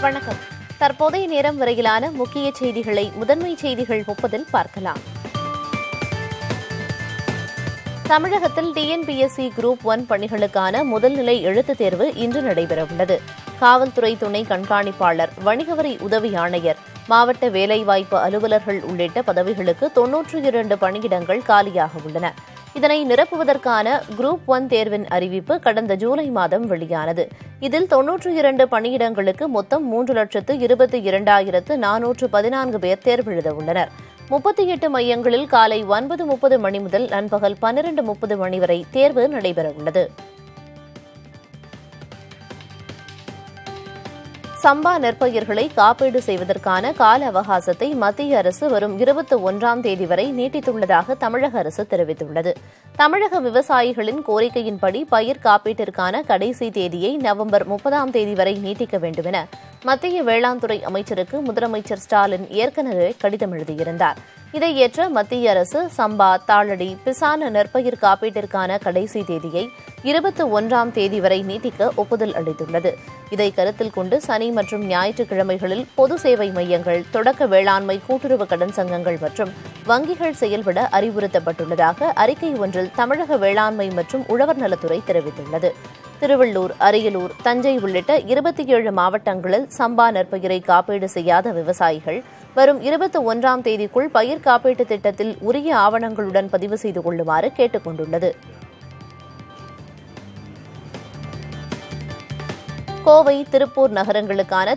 வணக்கம். தற்போதைய நேரம் வரையிலான முக்கிய செய்திகளை முதன்மை செய்திகள் 30 பார்க்கலாம். தமிழகத்தில் டிஎன்பிஎஸ்சி குரூப் 1 பணிகளுக்கான முதல்நிலை எழுத்துத் தேர்வு இன்று நடைபெறவுள்ளது. காவல்துறை துணை கண்காணிப்பாளர், வணிகவரி உதவி ஆணையர், மாவட்ட வேலைவாய்ப்பு அலுவலர்கள் உள்ளிட்ட பதவிகளுக்கு 92 பணியிடங்கள் காலியாக உள்ளன. இதனை நிரப்புவதற்கான குரூப் 1 தேர்வின் அறிவிப்பு கடந்த ஜூலை மாதம் வெளியானது. இதில் 92 பணியிடங்களுக்கு மொத்தம் 3,22,414 பேர் தேர்வெழுத உள்ளனர். 38 மையங்களில் காலை 9:30 மணி முதல் நண்பகல் 12:30 மணி வரை தேர்வு நடைபெறவுள்ளது. சம்பா நெற்பயிர்களை காப்பீடு செய்வதற்கான கால அவகாசத்தை மத்திய அரசு வரும் 21ஆம் தேதி வரை நீட்டித்துள்ளதாக தமிழக அரசு தெரிவித்துள்ளது. தமிழக விவசாயிகளின் கோரிக்கையின்படி பயிர் காப்பீட்டிற்கான கடைசி தேதியை நவம்பர் 30ஆம் தேதி வரை நீட்டிக்க வேண்டுமென மத்திய வேளாண் துறை அமைச்சருக்கு முதலமைச்சர் ஸ்டாலின் ஏற்கனவே கடிதம் எழுதியிருந்தார். இதை ஏற்ற மத்திய அரசு சம்பா, தாளடி, பிசான நெற்பயிர் காப்பீட்டிற்கான கடைசி தேதியை 21ஆம் தேதி வரை நீட்டிக்க ஒப்புதல் அளித்துள்ளது. இதை கருத்தில் கொண்டு சனி மற்றும் ஞாயிற்றுக்கிழமைகளில் பொது சேவை மையங்கள், தொடக்க வேளாண்மை கூட்டுறவு கடன் சங்கங்கள் மற்றும் வங்கிகள் செயல்பட அறிவுறுத்தப்பட்டுள்ளதாக அறிக்கை ஒன்றில் தமிழக வேளாண்மை மற்றும் உழவர் நலத்துறை தெரிவித்துள்ளது. திருவள்ளூர், அரியலூர், தஞ்சை உள்ளிட்ட 27 மாவட்டங்களில் சம்பா நெற்பயிரை காப்பீடு செய்யாத விவசாயிகள் வரும் 21ஆம் தேதிக்குள் பயிர் காப்பீட்டுத் திட்டத்தில் உரிய ஆவணங்களுடன் பதிவு செய்து கொள்ளுமாறு கேட்டுக் கொண்டுள்ளது. கோவை, திருப்பூர் நகரங்களுக்கான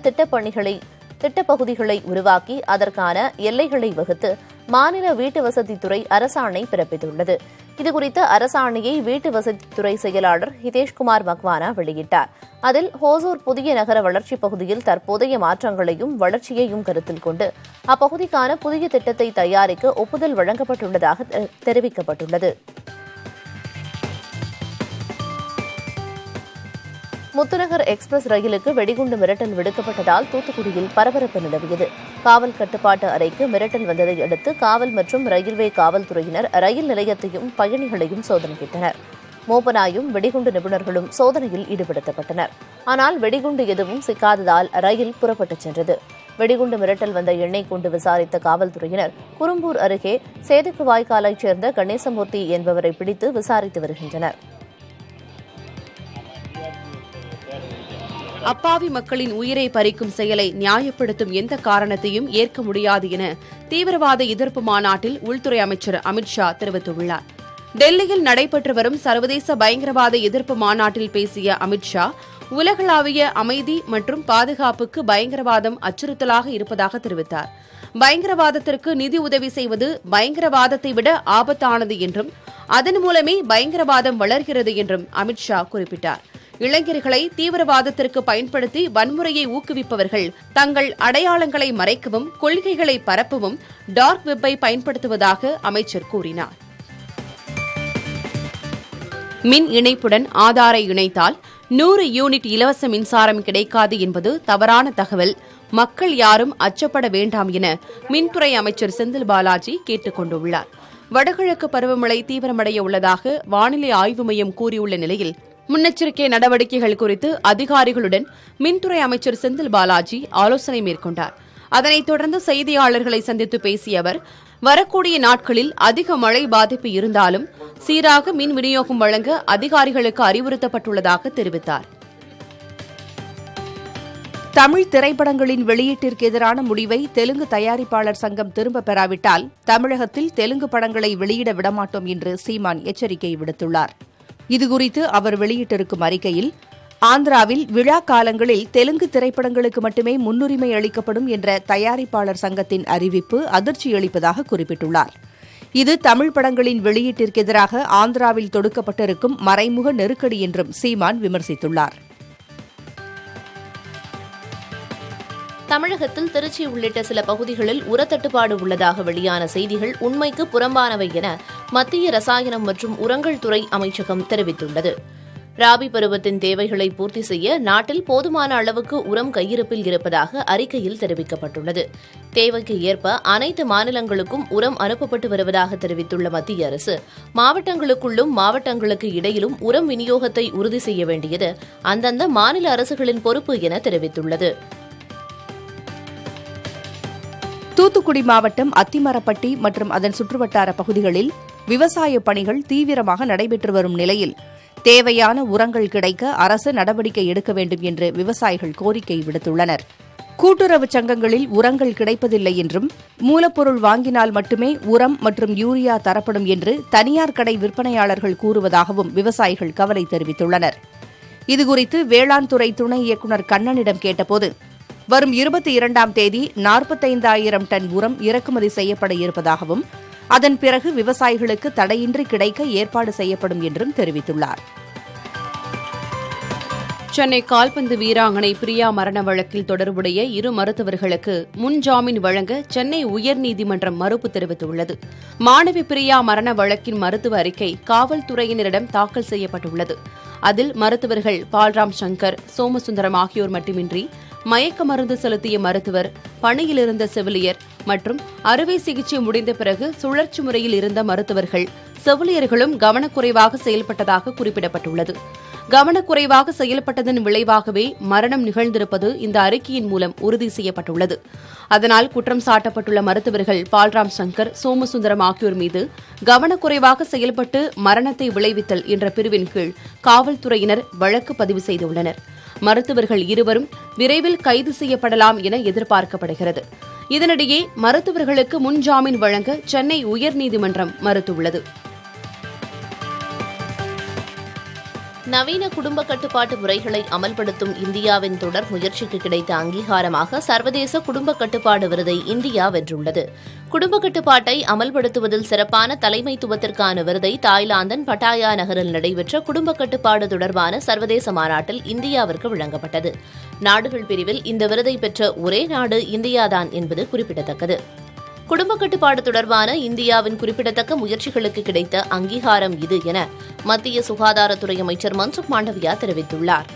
திட்டப்பகுதிகளை உருவாக்கி அதற்கான எல்லைகளை வகுத்து மாநில வீட்டு வசதித்துறை அரசாணை பிறப்பித்துள்ளது. இதுகுறித்த அரசாணையை வீட்டு வசதித்துறை செயலாளர் ஹிதேஷ்குமார் மக்வானா வெளியிட்டார். அதில் ஹோசூர் புதிய நகர வளர்ச்சிப் பகுதியில் தற்போதைய மாற்றங்களையும் வளர்ச்சியையும் கருத்தில் கொண்டு அப்பகுதிக்கான புதிய திட்டத்தை தயாரிக்க ஒப்புதல் வழங்கப்பட்டுள்ளதாக தெரிவிக்கப்பட்டுள்ளது. முத்துநகர் எக்ஸ்பிரஸ் ரயிலுக்கு வெடிகுண்டு மிரட்டல் விடுக்கப்பட்டதால் தூத்துக்குடியில் பரபரப்பு நிலவியது. காவல் கட்டுப்பாட்டு அறைக்கு மிரட்டல் வந்ததை அடுத்து காவல் மற்றும் ரயில்வே காவல்துறையினர் ரயில் நிலையத்தையும் பயணிகளையும் சோதனையிட்டனர். மோப்பனாயும் வெடிகுண்டு நிபுணர்களும் சோதனையில் ஈடுபடுத்தப்பட்டனர். ஆனால் வெடிகுண்டு எதுவும் சிக்காததால் ரயில் புறப்பட்டுச் சென்றது. வெடிகுண்டு மிரட்டல் வந்த எண்ணை கொண்டு விசாரித்த காவல்துறையினர் குரும்பூர் அருகே சேதுக்கு வாய்க்காலைச் சேர்ந்த கணேசமூர்த்தி என்பவரை பிடித்து விசாரித்து வருகின்றனர். அப்பாவி மக்களின் உயிரை பறிக்கும் செயலை நியாயப்படுத்தும் எந்த காரணத்தையும் ஏற்க முடியாது என தீவிரவாத எதிர்ப்பு மாநாட்டில் உள்துறை அமைச்சர் அமித் ஷா தெரிவித்துள்ளார். டெல்லியில் நடைபெற்று வரும் சர்வதேச பயங்கரவாத எதிர்ப்பு மாநாட்டில் பேசிய அமித் ஷா, உலகளாவிய அமைதி மற்றும் பாதுகாப்புக்கு பயங்கரவாதம் அச்சுறுத்தலாக இருப்பதாக தெரிவித்தார். பயங்கரவாதத்திற்கு நிதி உதவி செய்வது பயங்கரவாதத்தை விட ஆபத்தானது என்றும் அதன் மூலமே பயங்கரவாதம் வளர்கிறது என்றும் அமித் ஷா குறிப்பிட்டார். இளைஞர்களை தீவிரவாதத்திற்கு பயன்படுத்தி வன்முறையை ஊக்குவிப்பவர்கள் தங்கள் அடையாளங்களை மறைக்கவும் கொள்கைகளை பரப்பவும் டார்க் வெப்பை பயன்படுத்துவதாக அமைச்சர் கூறினார். மின் இணைப்புடன் ஆதாரை இணைத்தால் 100 யூனிட் இலவச மின்சாரம் கிடைக்காது என்பது தவறான தகவல். மக்கள் யாரும் அச்சப்பட வேண்டாம் என மின்துறை அமைச்சர் செந்தில் பாலாஜி கேட்டுக் கொண்டுள்ளார். வடகிழக்கு பருவமழை தீவிரமடைய உள்ளதாக வானிலை ஆய்வு மையம் கூறியுள்ள நிலையில் முன்னெச்சரிக்கை நடவடிக்கைகள் குறித்து அதிகாரிகளுடன் மின்துறை அமைச்சர் செந்தில் பாலாஜி ஆலோசனை மேற்கொண்டார். அதனைத் தொடர்ந்து செய்தியாளர்களை சந்தித்து பேசிய அவர், வரக்கூடிய நாட்களில் அதிக மழை பாதிப்பு இருந்தாலும் சீராக மின் விநியோகம் வழங்க அதிகாரிகளுக்கு அறிவுறுத்தப்பட்டுள்ளதாக தெரிவித்தார். தமிழ் திரைப்படங்களின் வெளியீட்டிற்கு எதிரான முடிவை தெலுங்கு தயாரிப்பாளர் சங்கம் திரும்பப் பெறாவிட்டால் தமிழகத்தில் தெலுங்கு படங்களை வெளியிட விடமாட்டோம் என்று சீமான் எச்சரிக்கை விடுத்துள்ளார். இதுகுறித்து அவர் வெளியிட்டிருக்கும் அறிக்கையில், ஆந்திராவில் விழா காலங்களில் தெலுங்கு திரைப்படங்களுக்கு மட்டுமே முன்னுரிமை அளிக்கப்படும் என்ற தயாரிப்பாளர் சங்கத்தின் அறிவிப்பு அதிர்ச்சியளிப்பதாக குறிப்பிட்டுள்ளார். இது தமிழ் படங்களின் வெளியீட்டிற்கு எதிராக ஆந்திராவில் தொடுக்கப்பட்டிருக்கும் மறைமுக நெருக்கடி என்றும் சீமான் விமர்சித்துள்ளார். தமிழகத்தில் திருச்சி உள்ளிட்ட சில பகுதிகளில் உரத்தட்டுப்பாடு உள்ளதாக வெளியான செய்திகள் உண்மைக்கு புறம்பானவை என மத்திய ரசாயனம் மற்றும் உரங்கள் துறை அமைச்சகம் தெரிவித்துள்ளது. ராபி பருவத்தின் தேவைகளை பூர்த்தி செய்ய நாட்டில் போதுமான அளவுக்கு உரம் கையிருப்பில் இருப்பதாக அறிக்கையில் தெரிவிக்கப்பட்டுள்ளது. தேவைக்கு ஏற்ப அனைத்து மாநிலங்களுக்கும் உரம் அனுப்பப்பட்டு வருவதாக தெரிவித்துள்ள மத்திய அரசு, மாவட்டங்களுக்குள்ளும் மாவட்டங்களுக்கு இடையிலும் உரம் விநியோகத்தை உறுதி செய்ய வேண்டியது அந்தந்த மாநில அரசுகளின் பொறுப்பு என தெரிவித்துள்ளது. தூத்துக்குடி மாவட்டம் அத்திமரப்பட்டி மற்றும் அதன் சுற்றுவட்டார பகுதிகளில் விவசாய பணிகள் தீவிரமாக நடைபெற்று வரும் நிலையில் தேவையான உரங்கள் கிடைக்க அரசு நடவடிக்கை எடுக்க வேண்டும் என்று விவசாயிகள் கோரிக்கை விடுத்துள்ளனர். கூட்டுறவு சங்கங்களில் உரங்கள் கிடைப்பதில்லை என்றும் மூலப்பொருள் வாங்கினால் மட்டுமே உரம் மற்றும் யூரியா தரப்படும் என்று தனியார் கடை விற்பனையாளர்கள் கூறுவதாகவும் விவசாயிகள் கவலை தெரிவித்துள்ளனர். இதுகுறித்து வேளாண் துறை துணை இயக்குநர் கண்ணனிடம் கேட்டபோது, வரும் 22ஆம் தேதி 45,000 டன் உரம் இறக்குமதி செய்யப்பட இருப்பதாகவும் அதன் பிறகு விவசாயிகளுக்கு தடையின்றி கிடைக்க ஏற்பாடு செய்யப்படும் என்றும் தெரிவித்துள்ளார். சென்னை கால்பந்து வீராங்கனை பிரியா மரண வழக்கில் தொடர்புடைய 2 மருத்துவர்களுக்கு முன்ஜாமீன் வழங்க சென்னை உயர்நீதிமன்றம் மறுப்பு தெரிவித்துள்ளது. மாணவி பிரியா மரண வழக்கின் மருத்துவ அறிக்கை காவல்துறையினரிடம் தாக்கல் செய்யப்பட்டுள்ளது. அதில் மருத்துவர்கள் பால்ராம் சங்கர், சோமசுந்தரம் ஆகியோர் மட்டுமின்றி மயக்க மருந்து செலுத்திய மருத்துவர், பணியிலிருந்த செவிலியர் மற்றும் அறுவை சிகிச்சை முடிந்த பிறகு சுழற்சி முறையில் இருந்த மருத்துவர்கள், செவிலியர்களும் கவனக்குறைவாக செயல்பட்டதாக குறிப்பிடப்பட்டுள்ளது. கவனக்குறைவாக செயல்பட்டதன் விளைவாகவே மரணம் நிகழ்ந்திருப்பது இந்த அறிக்கையின் மூலம் உறுதி செய்யப்பட்டுள்ளது. அதனால் குற்றம் சாட்டப்பட்டுள்ள மருத்துவர்கள் பால்ராம் சங்கர், சோமசுந்தரம் ஆகியோர் மீது கவனக்குறைவாக செயல்பட்டு மரணத்தை விளைவித்தல் என்ற பிரிவின் கீழ் காவல்துறையினர் வழக்கு பதிவு செய்துள்ளனர். மருத்துவர்கள் இருவரும் விரைவில் கைது செய்யப்படலாம் என எதிர்பார்க்கப்படுகிறது. இதனிடையே மருத்துவர்களுக்கு முன்ஜாமீன் வழங்க சென்னை உயர்நீதிமன்றம் மறுத்துள்ளது. நவீன குடும்ப கட்டுப்பாட்டு முறைகளை அமல்படுத்தும் இந்தியாவின் தொடர் முயற்சிக்கு கிடைத்த அங்கீகாரமாக சர்வதேச குடும்ப கட்டுப்பாடு விருதை இந்தியா வென்றுள்ளது. குடும்ப கட்டுப்பாட்டை அமல்படுத்துவதில் சிறப்பான தலைமைத்துவத்திற்கான விருதை தாய்லாந்தின் பட்டாயா நகரில் நடைபெற்ற குடும்ப கட்டுப்பாடு தொடர்பான சர்வதேச மாநாட்டில் இந்தியாவிற்கு வழங்கப்பட்டது. நாடுகள் பிரிவில் இந்த விருதை பெற்ற ஒரே நாடு இந்தியாதான் என்பது குறிப்பிடத்தக்கது. குடும்ப கட்டுப்பாடு தொடர்பான இந்தியாவின் குறிப்பிடத்தக்க முயற்சிகளுக்கு கிடைத்த அங்கீகாரம் இது என மத்திய சுகாதாரத்துறை அமைச்சர் மன்சுக் மாண்டவியா தெரிவித்துள்ளார்.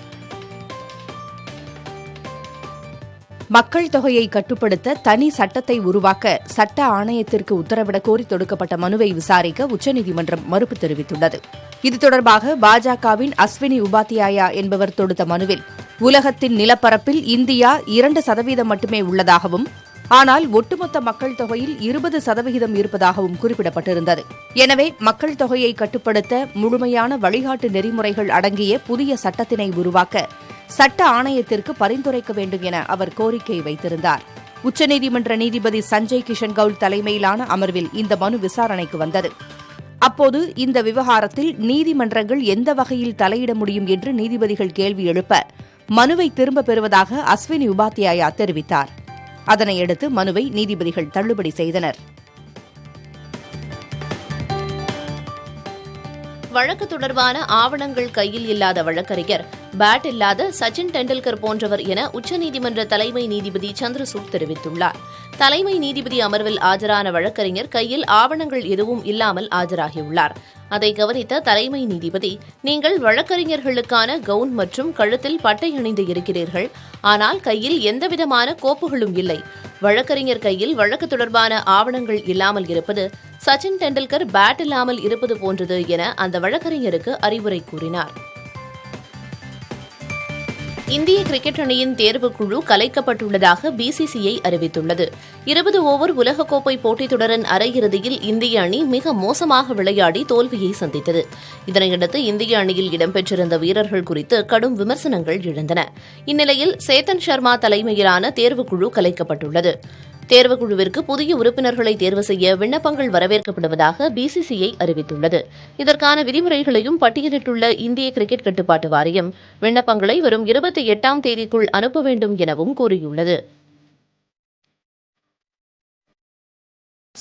மக்கள் தொகையை கட்டுப்படுத்த தனி சட்டத்தை உருவாக்க சட்ட ஆணையத்திற்கு உத்தரவிடக் கோரி தொடுக்கப்பட்ட மனுவை விசாரிக்க உச்சநீதிமன்றம் மறுப்பு தெரிவித்துள்ளது. இது தொடர்பாக பாஜகவின் அஸ்வினி உபாத்யாயா என்பவர் தொடுத்த மனுவில், உலகத்தின் நிலப்பரப்பில் இந்தியா 2% மட்டுமே உள்ளதாகவும், ஆனால் ஒட்டுமொத்த மக்கள் தொகையில் 20% இருப்பதாகவும் குறிப்பிடப்பட்டிருந்தது. எனவே மக்கள் தொகையை கட்டுப்படுத்த முழுமையான வழிகாட்டு நெறிமுறைகள் அடங்கிய புதிய சட்டத்தினை உருவாக்க சட்ட ஆணையத்திற்கு பரிந்துரைக்க வேண்டும் என அவர் கோரிக்கை வைத்திருந்தார். உச்சநீதிமன்ற நீதிபதி சஞ்சய் கிஷன் கவுல் தலைமையிலான அமர்வில் இந்த மனு விசாரணைக்கு வந்தது. அப்போது இந்த விவகாரத்தில் நீதிமன்றங்கள் எந்த வகையில் தலையிட முடியும் என்று நீதிபதிகள் கேள்வி எழுப்ப மனுவை திரும்பப் பெறுவதாக அஸ்வினி உபாத்யாயா தெரிவித்தார். அதனையடுத்து மனுவை நீதிபதிகள் தள்ளுபடி செய்தனர். வழக்கு தொடர்பான ஆவணங்கள் கையில் இல்லாத வழக்கறிஞர், பேட் இல்லாத சச்சின் டெண்டுல்கர் போன்றவர் என உச்சநீதிமன்ற தலைமை நீதிபதி சந்திரசூட் தெரிவித்துள்ளார். தலைமை நீதிபதி அமர்வில் ஆஜரான வழக்கறிஞர் கையில் ஆவணங்கள் எதுவும் இல்லாமல் ஆஜராகியுள்ளார். அதை கவனித்த தலைமை நீதிபதி, நீங்கள் வழக்கறிஞர்களுக்கான கவுன் மற்றும் கழுத்தில் பட்டை அணிந்து இருக்கிறீர்கள், ஆனால் கையில் எந்தவிதமான கோப்புகளும் இல்லை. வழக்கறிஞர் கையில் வழக்கு தொடர்பான ஆவணங்கள் இல்லாமல் இருப்பது சச்சின் டெண்டுல்கர் பேட் இல்லாமல் இருப்பது போன்றது என அந்த வழக்கறிஞருக்கு அறிவுரை கூறினார். இந்திய கிரிக்கெட் அணியின் தேர்வுக்குழு கலைக்கப்பட்டுள்ளதாக பிசிசிஐ அறிவித்துள்ளது. 20 ஓவர் உலகக்கோப்பை போட்டித் தொடரின் அரையிறுதியில் இந்திய அணி மிக மோசமாக விளையாடி தோல்வியை சந்தித்தது. இதனையடுத்து இந்திய அணியில் இடம்பெற்றிருந்த வீரர்கள் குறித்து கடும் விமர்சனங்கள் எழுந்தன. இந்நிலையில் சேத்தன் சர்மா தலைமையிலான தேர்வுக்குழு கலைக்கப்பட்டுள்ளது. தேர்வுக்குழுவிற்கு புதிய உறுப்பினர்களை தேர்வு செய்ய விண்ணப்பங்கள் வரவேற்கப்படுவதாக பிசிசிஐ அறிவித்துள்ளது. இதற்கான விதிமுறைகளையும் பட்டியலிட்டுள்ள இந்திய கிரிக்கெட் கட்டுப்பாட்டு வாரியம் விண்ணப்பங்களை வரும் 28ஆம் தேதிக்குள் அனுப்ப வேண்டும் எனவும் கூறியுள்ளது.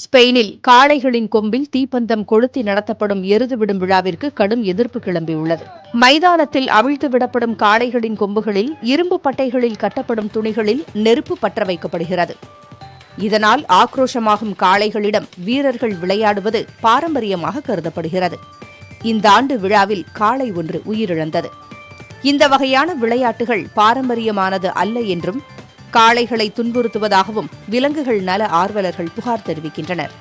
ஸ்பெயினில் காளைகளின் கொம்பில் தீப்பந்தம் கொளுத்தி நடத்தப்படும் எருது விடும் விழாவிற்கு கடும் எதிர்ப்பு கிளம்பியுள்ளது. மைதானத்தில் அவிழ்த்து விடப்படும் காளைகளின் கொம்புகளில் இரும்பு பட்டைகளில் கட்டப்படும் துணிகளில் நெருப்பு பற்ற வைக்கப்படுகிறது. இதனால் ஆக்ரோஷமாகும் காளைகளிடம் வீரர்கள் விளையாடுவது பாரம்பரியமாக கருதப்படுகிறது. இந்த ஆண்டு விழாவில் காளை ஒன்று உயிரிழந்தது. இந்த வகையான விளையாட்டுகள் பாரம்பரியமானது அல்ல என்றும், காளைகளை துன்புறுத்துவதாகவும் விலங்குகள் நல ஆர்வலர்கள் புகார் தெரிவிக்கின்றனர்.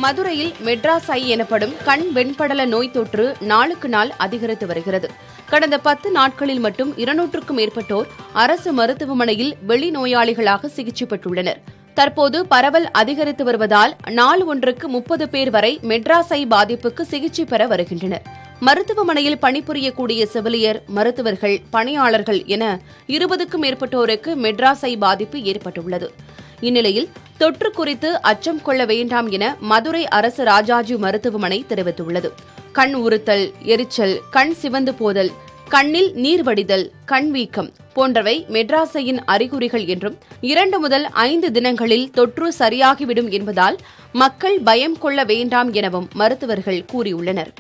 மதுரையில் மெட்ராஸ் ஐ எனப்படும் கண் வெண்படல நோய் தொற்று நாளுக்கு நாள் அதிகரித்து வருகிறது. கடந்த 10 நாட்களில் மட்டும் 200க்கும் மேற்பட்டோர் அரசு மருத்துவமனையில் வெளிநோயாளிகளாக சிகிச்சை பெற்றுள்ளனர். தற்போது பரவல் அதிகரித்து வருவதால் நாள் ஒன்றுக்கு 30 பேர் வரை மெட்ராஸ் ஐ பாதிப்புக்கு சிகிச்சை பெற வருகின்றனர். மருத்துவமனையில் பணிபுரியக்கூடிய செவிலியர், மருத்துவர்கள், பணியாளர்கள் என 20க்கும் மேற்பட்டோருக்கு மெட்ராஸ் ஐ பாதிப்பு ஏற்பட்டுள்ளது. இந்நிலையில் தொற்று குறித்து அச்சம் கொள்ள வேண்டாம் என மதுரை அரசு ராஜாஜி மருத்துவமனை தெரிவித்துள்ளது. கண் உறுத்தல், எரிச்சல், கண் சிவந்து போதல், கண்ணில் நீர் வடிதல், கண் வீக்கம் போன்றவை மெட்ராஸ் ஐயின் அறிகுறிகள் என்றும் 2 முதல் 5 தினங்களில் தொற்று சரியாகிவிடும் என்பதால் மக்கள் பயம் கொள்ள வேண்டாம் எனவும் மருத்துவர்கள் கூறியுள்ளனர்.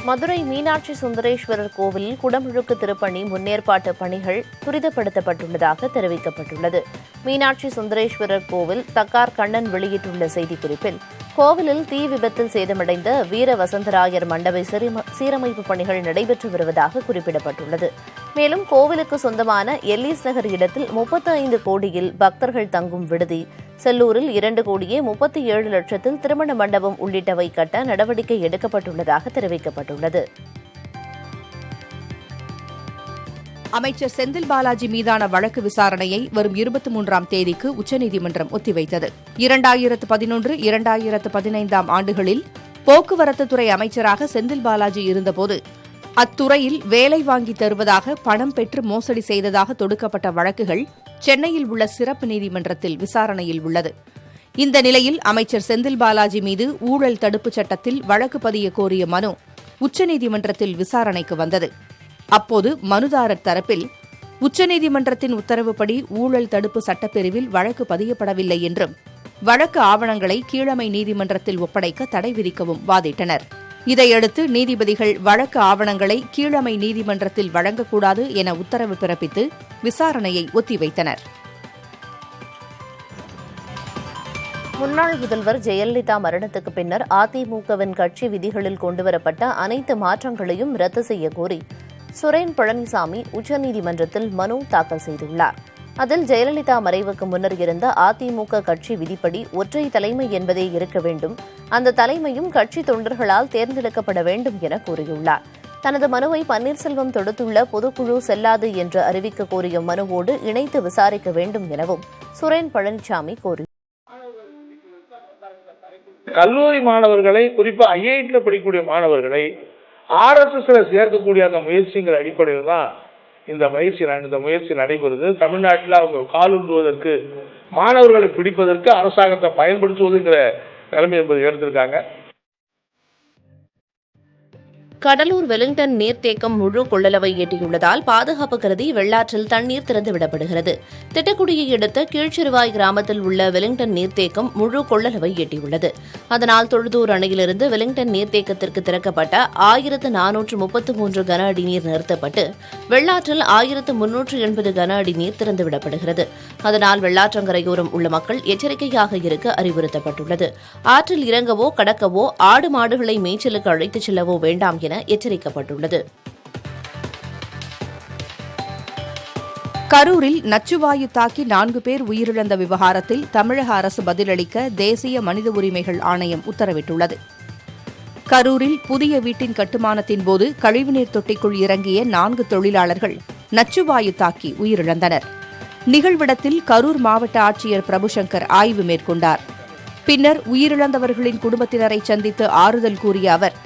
மதுரை மீனாட்சி சுந்தரேஸ்வரர் கோவிலில் குடமுழுக்கு திருப்பணி முன்னேற்பாட்டு பணிகள் துரிதப்படுத்தப்பட்டுள்ளதாக தெரிவிக்கப்பட்டுள்ளது. மீனாட்சி சுந்தரேஸ்வரர் கோவில் தக்கார் கண்ணன் வெளியிட்டுள்ள செய்திக்குறிப்பில், கோவிலில் தீ விபத்தில் சேதமடைந்த வீர வசந்தராயர் மண்டப சீரமைப்பு பணிகள் நடைபெற்று வருவதாக குறிப்பிடப்பட்டுள்ளது. மேலும் கோவிலுக்கு சொந்தமான எல்லீஸ் நகர் இடத்தில் 35 கோடியில் பக்தர்கள் தங்கும் விடுதி, செல்லூரில் 2,37,00,000 திருமண மண்டபம் உள்ளிட்டவை கட்ட நடவடிக்கை எடுக்கப்பட்டுள்ளதாக தெரிவிக்கப்பட்டுள்ளது. அமைச்சர் செந்தில் பாலாஜி மீதான வழக்கு விசாரணையை வரும் 23ஆம் தேதிக்கு உச்சநீதிமன்றம் ஒத்திவைத்தது. 2011-2015 ஆண்டுகளில் போக்குவரத்துத்துறை அமைச்சராக செந்தில் பாலாஜி இருந்தபோது அத்துறையில் வேலை வாங்கி தருவதாக பணம் பெற்று மோசடி செய்ததாக தொடுக்கப்பட்ட வழக்குகள் சென்னையில் உள்ள சிறப்பு நீதிமன்றத்தில் விசாரணையில் உள்ளது. இந்த நிலையில் அமைச்சர் செந்தில் பாலாஜி மீது ஊழல் தடுப்புச் சட்டத்தில் வழக்கு பதிய கோரிய மனு உச்சநீதிமன்றத்தில் விசாரணைக்கு வந்தது. அப்போது மனுதாரர் தரப்பில் உச்சநீதிமன்றத்தின் உத்தரவுப்படி ஊழல் தடுப்பு சட்டப்பிரிவில் வழக்கு பதியப்படவில்லை என்றும் வழக்கு ஆவணங்களை கீழமை நீதிமன்றத்தில் ஒப்படைக்க தடை விதிக்கவும் வாதிட்டனர். இதையடுத்து நீதிபதிகள் வழக்கு ஆவணங்களை கீழமை நீதிமன்றத்தில் வழங்கக்கூடாது என உத்தரவு பிறப்பித்து விசாரணையை ஒத்திவைத்தனர். முன்னாள் முதல்வர் ஜெயலலிதா மரணத்துக்கு பின்னர் அதிமுகவின் கட்சி விதிகளில் கொண்டுவரப்பட்ட அனைத்து மாற்றங்களையும் ரத்து செய்ய கோரி சுரேன் பழனிசாமி உச்சநீதிமன்றத்தில் மனு தாக்கல் செய்துள்ளார். அதில் ஜெயலலிதா மறைவுக்கு முன்னர் இருந்த அதிமுக கட்சி விதிப்படி ஒற்றை தலைமை என்பதே இருக்க வேண்டும், அந்த தலைமையும் கட்சி தொண்டர்களால் தேர்ந்தெடுக்கப்பட வேண்டும் என கூறியுள்ளார். தனது மனுவை பன்னீர்செல்வம் தொடுத்துள்ள பொதுக்குழு செல்லாது என்று அறிவிக்க கோரிய மனுவோடு இணைத்து விசாரிக்க வேண்டும் எனவும் சுரேன் பழனிசாமி கோரினார். கல்லூரி மாணவர்களை, குறிப்பா ஐஐடில படிக்கக்கூடிய மாணவர்களை RSSல சேர்க்கக்கூடிய அந்த முயற்சிங்கிற அடிப்படையில் தான் இந்த முயற்சி நடைபெறுது. தமிழ்நாட்டில் அவங்க காலூன்றுவதற்கு, மாணவர்களை பிடிப்பதற்கு அரசாங்கத்தை பயன்படுத்துவதுங்கிற நிலைமை என்பது எடுத்திருக்காங்க. கடலூர் வெலிங்டன் நீர்த்தேக்கம் முழு கொள்ளளவை எட்டியுள்ளதால் பாதுகாப்பு கருதி வெள்ளாற்றில் தண்ணீர் திறந்துவிடப்படுகிறது. திட்டக்குடியை அடுத்த கீழ்ச்சிறுவாய் கிராமத்தில் உள்ள வெலிங்டன் நீர்த்தேக்கம் முழு கொள்ளளவை எட்டியுள்ளது. அதனால் தொழுதூர் அணையிலிருந்து வெலிங்டன் நீர்த்தேக்கத்திற்கு திறக்கப்பட்ட 1433 கன அடி நீர் நிறுத்தப்பட்டு வெள்ளாற்றில் 1380 கன அடி நீர் திறந்துவிடப்படுகிறது. அதனால் வெள்ளாற்றங்கரையோரம் உள்ள மக்கள் எச்சரிக்கையாக இருக்க அறிவுறுத்தப்பட்டுள்ளது. ஆற்றில் இறங்கவோ கடக்கவோ ஆடு மாடுகளை மேய்ச்சலுக்கு அழைத்துச் செல்லவோ வேண்டாம் என எச்சரிக்கப்பட்டுள்ளது. கரூரில் நச்சுவாயு தாக்கி 4 பேர் உயிரிழந்த விவகாரத்தில் தமிழக அரசு பதிலளிக்க தேசிய மனித உரிமைகள் ஆணையம் உத்தரவிட்டுள்ளது. கரூரில் புதிய வீட்டின் கட்டுமானத்தின் போது கழிவுநீர் தொட்டிக்குள் இறங்கிய 4 தொழிலாளர்கள் நச்சுவாயு தாக்கி உயிரிழந்தனர். நிகழ்விடத்தில் கரூர் மாவட்ட ஆட்சியர் பிரபுசங்கர் ஆய்வு மேற்கொண்டார். பின்னர் உயிரிழந்தவர்களின் குடும்பத்தினரை சந்தித்து ஆறுதல் கூறிய அவர்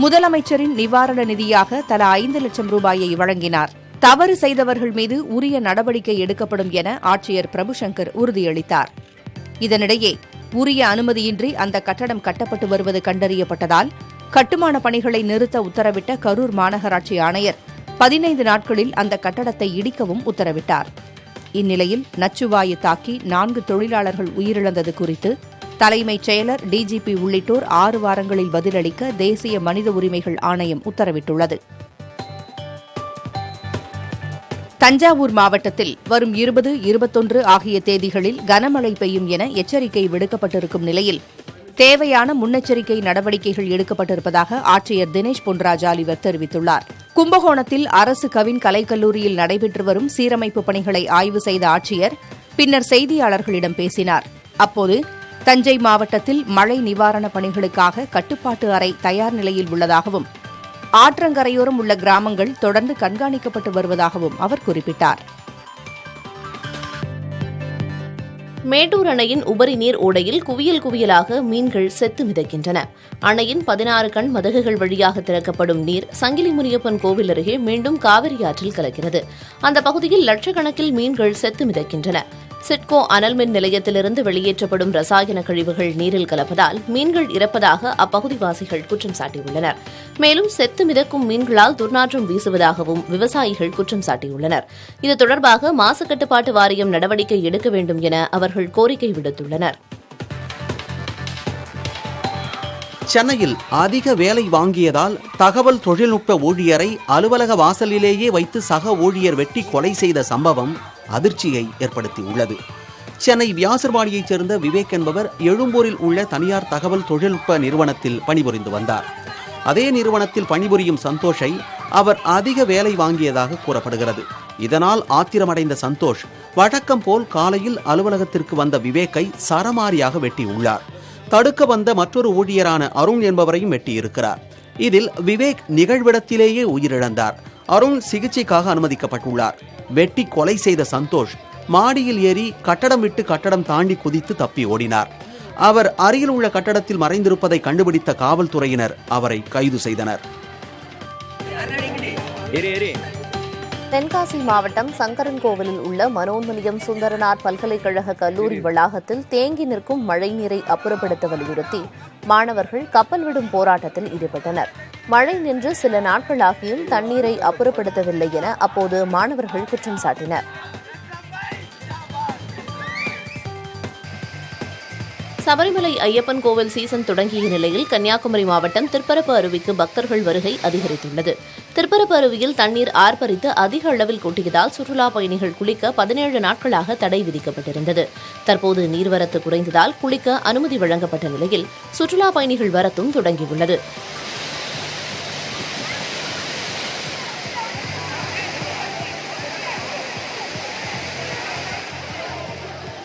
முதலமைச்சரின் நிவாரண நிதியாக தலா 5 லட்சம் ரூபாயை வழங்கினார். தவறு செய்தவர்கள் மீது உரிய நடவடிக்கை எடுக்கப்படும் என ஆட்சியர் பிரபுசங்கர் உறுதியளித்தார். இதனிடையே உரிய அனுமதியின்றி அந்த கட்டடம் கட்டப்பட்டு வருவது கண்டறியப்பட்டதால் கட்டுமான பணிகளை நிறுத்த உத்தரவிட்ட கரூர் மாநகராட்சி ஆணையர் 15 நாட்களில் அந்த கட்டடத்தை இடிக்கவும் உத்தரவிட்டார். இந்நிலையில் நச்சுவாயு தாக்கி 4 தொழிலாளர்கள் உயிரிழந்தது குறித்து தலைமைச் செயலர், டிஜிபி உள்ளிட்டோர் 6 வாரங்களில் பதிலளிக்க தேசிய மனித உரிமைகள் ஆணையம் உத்தரவிட்டுள்ளது. தஞ்சாவூர் மாவட்டத்தில் வரும் 20, 21 ஆகிய தேதிகளில் கனமழை பெய்யும் என எச்சரிக்கை விடுக்கப்பட்டிருக்கும் நிலையில் தேவையான முன்னெச்சரிக்கை நடவடிக்கைகள் எடுக்கப்பட்டிருப்பதாக ஆட்சியர் தினேஷ் பொன்ராஜாலிவர் தெரிவித்துள்ளார். கும்பகோணத்தில் அரசு கவின் கலைக்கல்லூரியில் நடைபெற்று வரும் சீரமைப்பு பணிகளை ஆய்வு செய்த ஆட்சியர் பின்னர் செய்தியாளர்களிடம் பேசினார். அப்போது தஞ்சை மாவட்டத்தில் மழை நிவாரணப் பணிகளுக்காக கட்டுப்பாட்டு அறை தயார் நிலையில் உள்ளதாகவும் ஆற்றங்கரையோரம் உள்ள கிராமங்கள் தொடர்ந்து கண்காணிக்கப்பட்டு வருவதாகவும் அவர் குறிப்பிட்டார். மேட்டூர் அணையின் உபரி நீர் ஓடையில் குவியல் குவியலாக மீன்கள் செத்து மிதக்கின்றன. அணையின் 16 கண் மதகுகள் வழியாக திறக்கப்படும் நீர் சங்கிலி முனியப்பன் கோவில் அருகே மீண்டும் காவிரி ஆற்றில் கலக்கிறது. அந்த பகுதியில் லட்சக்கணக்கில் மீன்கள் செத்து மிதக்கின்றன. சிட்கோ அனல் மின் நிலையத்திலிருந்து வெளியேற்றப்படும் ரசாயன கழிவுகள் நீரில் கலப்பதால் மீன்கள் இறப்பதாக அப்பகுதிவாசிகள் குற்றம் சாட்டியுள்ளனர். மேலும் செத்து மிதக்கும் மீன்களால் துர்நாற்றம் வீசுவதாகவும் விவசாயிகள் குற்றம் சாட்டியுள்ளனர். இது தொடர்பாக மாசு கட்டுப்பாட்டு வாரியம் நடவடிக்கை எடுக்க வேண்டும் என அவர்கள் கோரிக்கை விடுத்துள்ளனர். சென்னையில் அதிக வேலை வாங்கியதால் தகவல் தொழில்நுட்ப ஊழியரை அலுவலக வாசலிலேயே வைத்து சக ஊழியர் வெட்டி கொலை செய்த சம்பவம் அதிர்ச்சியை ஏற்படுத்தியுள்ளது. சென்னை வியாசர்பாடியைச் சேர்ந்த விவேக் என்பவர் எழும்பூரில் உள்ள தனியார் தகவல் தொழில்நுட்ப நிறுவனத்தில் பணிபுரிந்து வந்தார். அதே நிறுவனத்தில் பணிபுரியும் சந்தோஷை அவர் அதிக வேலை வாங்கியதாக கூறப்படுகிறது. இதனால் ஆத்திரமடைந்த சந்தோஷ் வழக்கம் போல் காலையில் அலுவலகத்திற்கு வந்த விவேக்கை சரமாரியாக வெட்டியுள்ளார். தடுக்க வந்த மற்றொரு ஊழியரான அருண் என்பவரையும் வெட்டியிருக்கிறார். இதில் விவேக் நிகழ்விடத்திலேயே உயிரிழந்தார். அருண் சிகிச்சைக்காக அனுமதிக்கப்பட்டுள்ளார். வெட்டி கொலை செய்த சந்தோஷ் மாடியில் ஏறி கட்டடம் விட்டு கட்டடம் தாண்டி குதித்து தப்பி ஓடினார். அவர் அருகில் உள்ள கட்டடத்தில் மறைந்திருப்பதை கண்டுபிடித்த காவல்துறையினர் அவரை கைது செய்தனர். தென்காசி மாவட்டம் சங்கரன்கோவிலில் உள்ள மனோன்மணியம் சுந்தரனார் பல்கலைக்கழக கல்லூரி வளாகத்தில் தேங்கி நிற்கும் மழைநீரை அப்புறப்படுத்த வலியுறுத்தி மாணவர்கள் கப்பல் விடும் போராட்டத்தில் ஈடுபட்டனர். மழை நின்று சில நாட்களாகியும் தண்ணீரை அப்புறப்படுத்தவில்லை என அப்போது மாணவர்கள் குற்றம் சாட்டினர். சபரிமலை ஐயப்பன் கோவில் சீசன் தொடங்கிய நிலையில் கன்னியாகுமரி மாவட்டம் திருப்பரப்பு அருவிக்கு பக்தர்கள் வருகை அதிகரித்துள்ளது. திருப்பரப்பு அருவியில் தண்ணீர் ஆர்ப்பரித்து அதிக அளவில் கொட்டியதால் சுற்றுலாப் பயணிகள் குளிக்க 17 நாட்களாக தடை விதிக்கப்பட்டிருந்தது. தற்போது நீர்வரத்து குறைந்ததால் குளிக்க அனுமதி வழங்கப்பட்ட நிலையில் சுற்றுலாப் பயணிகள் வரத்தும் தொடங்கியுள்ளது.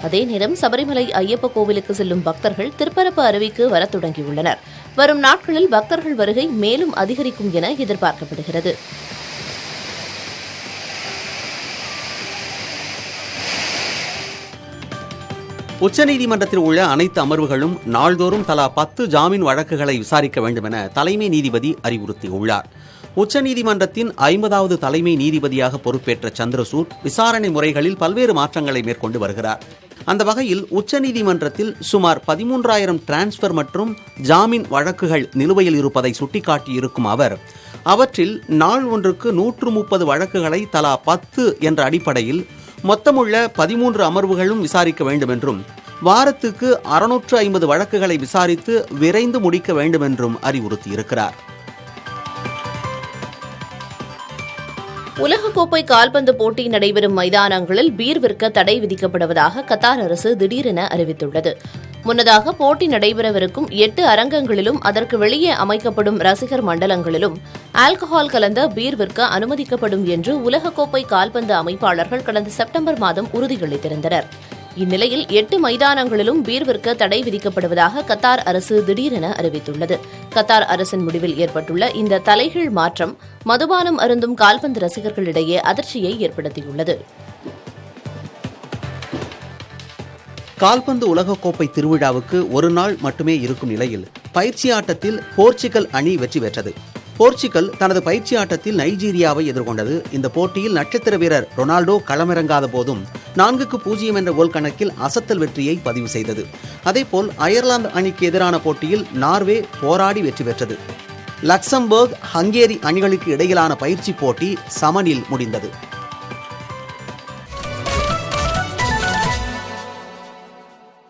அதே நேரம் சபரிமலை ஐயப்ப கோவிலுக்கு செல்லும் பக்தர்கள் திருப்பரப்பு அருவிக்கு வரத் தொடங்கியுள்ளனர். வரும் நாட்களில் பக்தர்கள் வருகை மேலும் அதிகரிக்கும் என எதிர்பார்க்கப்படுகிறது. உச்சநீதிமன்றத்தில் உள்ள அனைத்து அமர்வுகளும் நாள்தோறும் தலா 10 ஜாமீன் வழக்குகளை விசாரிக்க வேண்டும் என தலைமை நீதிபதி அறிவுறுத்தியுள்ளார். உச்சநீதிமன்றத்தின் 50வது தலைமை நீதிபதியாக பொறுப்பேற்ற சந்திரசூட் விசாரணை முறைகளில் பல்வேறு மாற்றங்களை மேற்கொண்டு வருகிறார். அந்த வகையில் உச்சநீதிமன்றத்தில் சுமார் 13,000 டிரான்ஸ்பர் மற்றும் ஜாமீன் வழக்குகள் நிலுவையில் இருப்பதை சுட்டிக்காட்டியிருக்கும் அவர், அவற்றில் நாள் ஒன்றுக்கு 130 வழக்குகளை தலா 10 என்ற அடிப்படையில் மொத்தமுள்ள 13 அமர்வுகளும் விசாரிக்க வேண்டும் என்றும், வாரத்துக்கு 650 வழக்குகளை விசாரித்து விரைந்து முடிக்க வேண்டும் என்றும் அறிவுறுத்தியிருக்கிறார். உலகக்கோப்பை கால்பந்து போட்டி நடைபெறும் மைதானங்களில் பீர் விற்க தடை விதிக்கப்படுவதாக கத்தார் அரசு திடீரென அறிவித்துள்ளது. முன்னதாக போட்டி நடைபெறவிருக்கும் 8 அரங்கங்களிலும் அதற்கு வெளியே அமைக்கப்படும் ரசிகர் மண்டலங்களிலும் ஆல்கஹால் கலந்த பீர் விற்க அனுமதிக்கப்படும் என்று உலகக்கோப்பை கால்பந்து அமைப்பாளர்கள் கடந்த செப்டம்பர் மாதம் உறுதியளித்திருந்தனர். இந்நிலையில் 8 மைதானங்களிலும் பீர் விற்க தடை விதிக்கப்படுவதாக கத்தார் அரசு திடீரென அறிவித்துள்ளது. கத்தார் அரசின் முடிவில் ஏற்பட்டுள்ள இந்த தலைகீழ் மாற்றம் மதுபானம் அருந்தும் கால்பந்து ரசிகர்களிடையே அதிர்ச்சியை ஏற்படுத்தியுள்ளது. கால்பந்து உலகக்கோப்பை திருவிழாவுக்கு ஒரு நாள் மட்டுமே இருக்கும் நிலையில் பயிற்சி ஆட்டத்தில் போர்ச்சுகல் அணி வெற்றி பெற்றது. போர்ச்சுகல் தனது பயிற்சி ஆட்டத்தில் நைஜீரியாவை எதிர்கொண்டது. இந்த போட்டியில் நட்சத்திர வீரர் ரொனால்டோ களமிறங்காத போதும் 4-0 என்ற கோல் கணக்கில் அசத்தல் வெற்றியை பதிவு செய்தது. அதேபோல் அயர்லாந்து அணிக்கு எதிரான போட்டியில் நார்வே போராடி வெற்றி பெற்றது. லக்சம்பர்க், ஹங்கேரி அணிகளுக்கு இடையிலான பயிற்சி போட்டி சமனில் முடிந்தது.